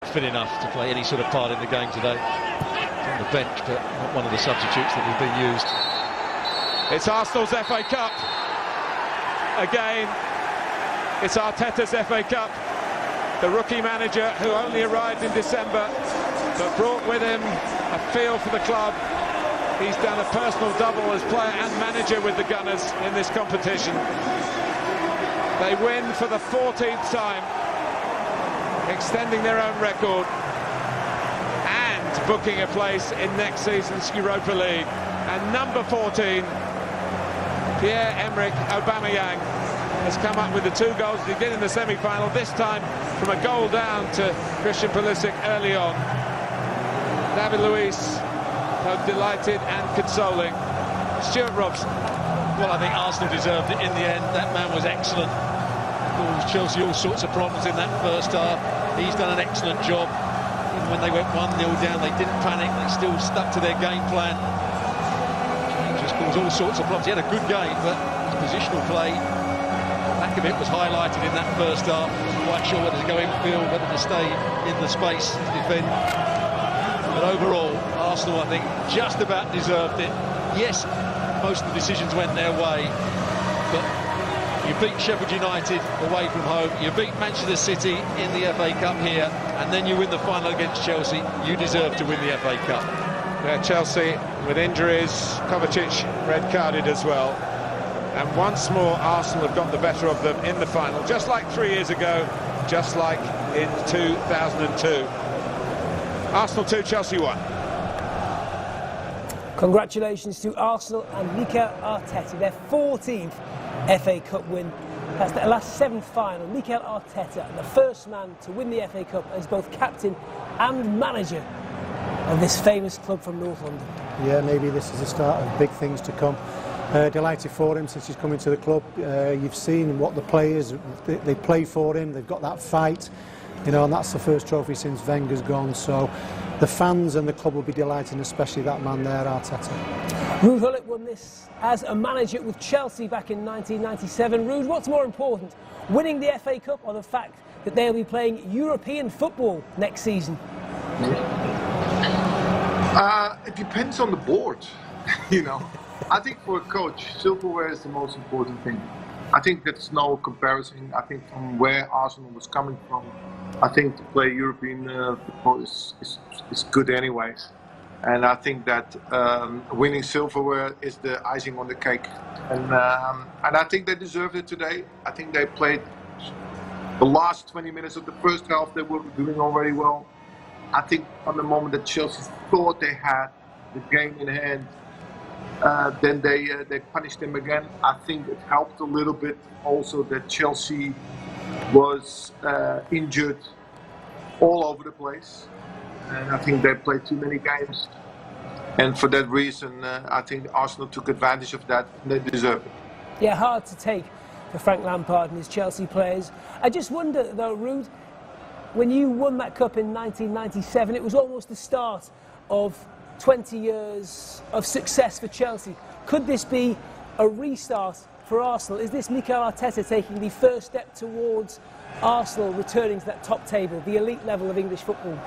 fit enough to play any sort of part in the game today. He's on the bench, but not one of the substitutes that have been used. It's Arsenal's FA Cup. Again, it's Arteta's FA Cup. The rookie manager who only arrived in December, but brought with him a feel for the club. He's done a personal double as player and manager with the Gunners in this competition. They win for the 14th time, extending their own record and booking a place in next season's Europa League. And number 14, Pierre-Emerick Aubameyang, has come up with the 2 goals he did in the semi-final, this time from a goal down to Christian Pulisic early on. David Luiz, both delighted and consoling. Stuart Robson. Well, I think Arsenal deserved it in the end. That man was excellent. Caused Chelsea all sorts of problems in that first half. He's done an excellent job. Even when they went 1-0 down, they didn't panic. They still stuck to their game plan. He just caused all sorts of problems. He had a good game, but his positional play, lack of it was highlighted in that first half. Wasn't quite sure whether to go infield, whether to stay in the space to defend. But overall, Arsenal, I think, just about deserved it. Yes, most of the decisions went their way, but you beat Sheffield United away from home, you beat Manchester City in the FA Cup here, and then you win the final against Chelsea. You deserve to win the FA Cup. Yeah, Chelsea with injuries, Kovacic red-carded as well. And once more, Arsenal have got the better of them in the final, just like 3 years ago, just like in 2002. Arsenal 2, Chelsea 1. Congratulations to Arsenal and Mikel Arteta, their 14th FA Cup win. That's their last 7th final. Mikel Arteta, the first man to win the FA Cup as both captain and manager of this famous club from North London. Yeah, maybe this is the start of big things to come. Delighted for him since he's come into the club. You've seen what the players, they play for him, they've got that fight. You know, and that's the first trophy since Wenger's gone, so the fans and the club will be delighted, and especially that man there, Arteta. Ruud Gullit won this as a manager with Chelsea back in 1997. Ruud, what's more important, winning the FA Cup or the fact that they'll be playing European football next season? It depends on the board, you know. I think for a coach, silverware is the most important thing. I think that's no comparison. I think from where Arsenal was coming from, I think to play European football is good anyways. And I think that winning silverware is the icing on the cake. And I think they deserved it today. I think they played the last 20 minutes of the first half, they were doing already well. I think on the moment that Chelsea thought they had the game in hand, then they punished him again. I think it helped a little bit also that Chelsea was injured all over the place, and I think they played too many games, and for that reason I think Arsenal took advantage of that, and they deserve it. Yeah, hard to take for Frank Lampard and his Chelsea players. I just wonder though, Ruud, when you won that cup in 1997, it was almost the start of 20 years of success for Chelsea. Could this be a restart for Arsenal? Is this Mikel Arteta taking the first step towards Arsenal returning to that top table, the elite level of English football?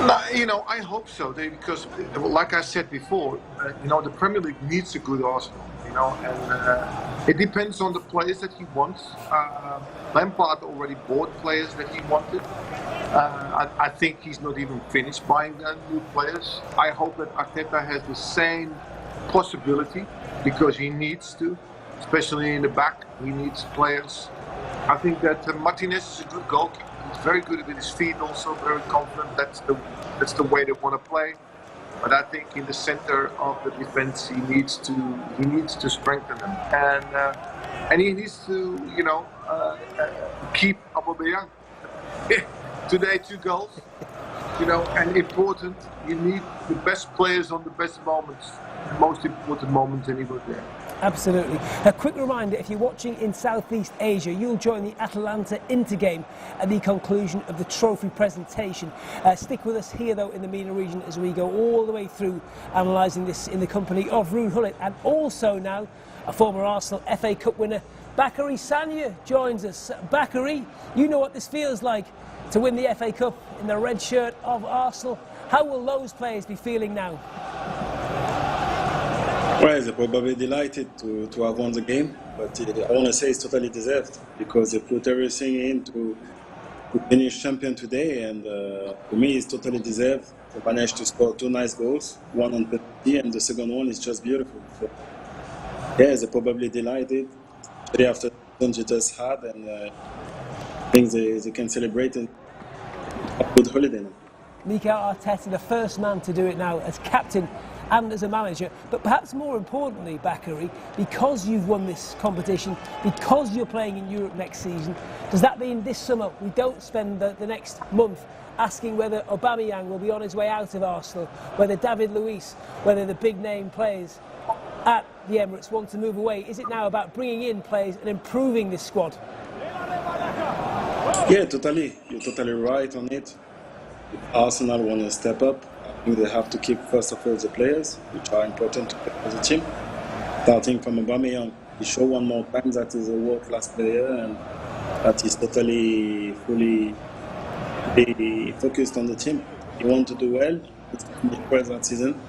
No, you know, I hope so, because like I said before, you know, the Premier League needs a good Arsenal, you know, and it depends on the players that he wants. Lampard already bought players that he wanted. I think he's not even finished buying new players. I hope that Arteta has the same possibility, because he needs to, especially in the back. He needs players. I think that Martinez is a good goalkeeper. He's very good with his feet, also very confident. That's the way they want to play. But I think in the center of the defense, he needs to strengthen them, and he needs to, you know, keep Aubameyang. Today, 2 goals, you know, and important. You need the best players on the best moments, the most important moments, and he was there. Absolutely. A quick reminder, if you're watching in Southeast Asia, you'll join the Atalanta Inter game at the conclusion of the trophy presentation. Stick with us here, though, in the MENA region as we go all the way through analysing this in the company of Ruud Gullit, and also now a former Arsenal FA Cup winner, Bacary Sagna, joins us. Bacary, you know what this feels like to win the FA Cup in the red shirt of Arsenal. How will those players be feeling now? Well, they're probably delighted to have won the game, but I want to say it's totally deserved because they put everything in to finish champion today, and for me it's totally deserved. They managed to score 2 nice goals, one on penalty and the second one is just beautiful. So, yeah, they're probably delighted, especially after the challenge they just had, and I think they can celebrate and have a good holiday now. Mikel Arteta, the first man to do it now as captain and as a manager, but perhaps more importantly, Bakary, because you've won this competition, because you're playing in Europe next season, does that mean this summer we don't spend the next month asking whether Aubameyang will be on his way out of Arsenal, whether David Luiz, whether the big name players at the Emirates want to move away? Is it now about bringing in players and improving this squad? Yeah, totally. You're totally right on it. If Arsenal want to step up, I think they have to keep first of all the players, which are important to the team. Starting from Aubameyang, he showed one more time that he's a world-class player and that he's totally, fully focused on the team. He wants to do well. It's the present season.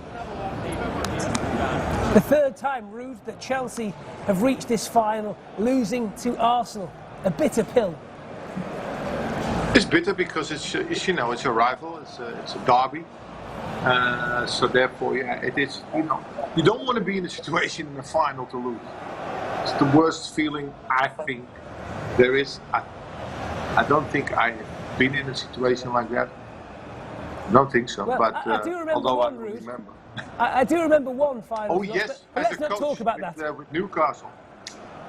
The third time, Ruud, that Chelsea have reached this final, losing to Arsenal. A bitter pill. It's bitter because it's you know, it's a rival, it's a derby. So therefore, yeah, it is. You know, you don't want to be in a situation in the final to lose. It's the worst feeling I think there is. I don't think I've been in a situation like that. I don't think so. Well, but I do remember although one, I don't Ruud. remember. I do remember one final. Oh yes, but as let's a not coach talk about that. with Newcastle.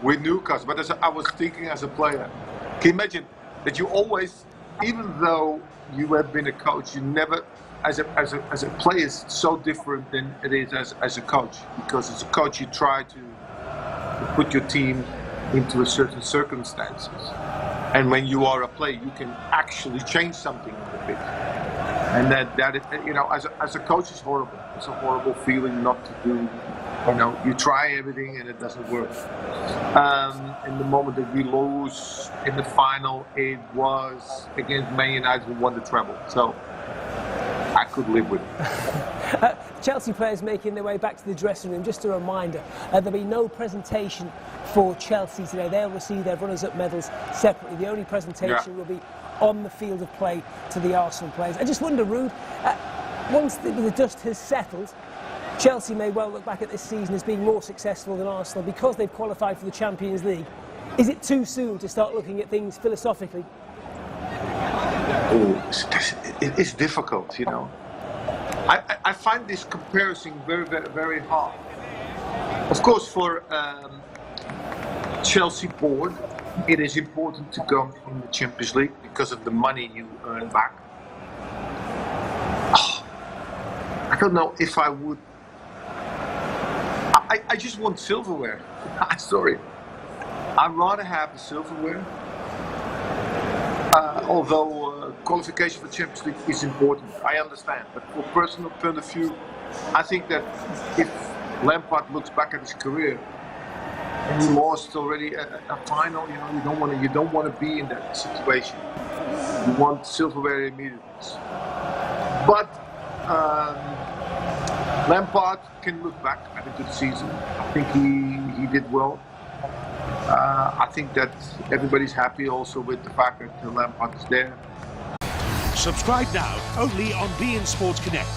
With Newcastle, but I was thinking as a player. Can you imagine that you always, even though you have been a coach, you never, as a player, it's so different than it is as a coach. Because as a coach, you try to put your team into a certain circumstances, and when you are a player, you can actually change something in the pitch. And that is, you know, as a coach, is horrible. It's a horrible feeling not to do. You know, you try everything and it doesn't work. In the moment that we lose in the final, it was against Man United who won the treble. So I could live with it. Chelsea players making their way back to the dressing room. Just a reminder, there'll be no presentation for Chelsea today. They'll receive their runners-up medals separately. The only presentation will be on the field of play to the Arsenal players. I just wonder, Ruud, once the dust has settled, Chelsea may well look back at this season as being more successful than Arsenal because they've qualified for the Champions League. Is it too soon to start looking at things philosophically? Oh, it's difficult, you know. I find this comparison very, very, very hard. Of course, for Chelsea board, it is important to go in the Champions League because of the money you earn back. Oh, I don't know if I would. I just want silverware. I'm sorry. I'd rather have the silverware. Although qualification for Champions League is important, I understand. But for personal point of view, I think that if Lampard looks back at his career and he lost already a final, you know, you don't want to be in that situation. You want silverware immediately. But Lampard can look back at a good season. I think he did well. I think that everybody's happy also with the fact that Lampard is there. Subscribe now only on beIN Sports Connect.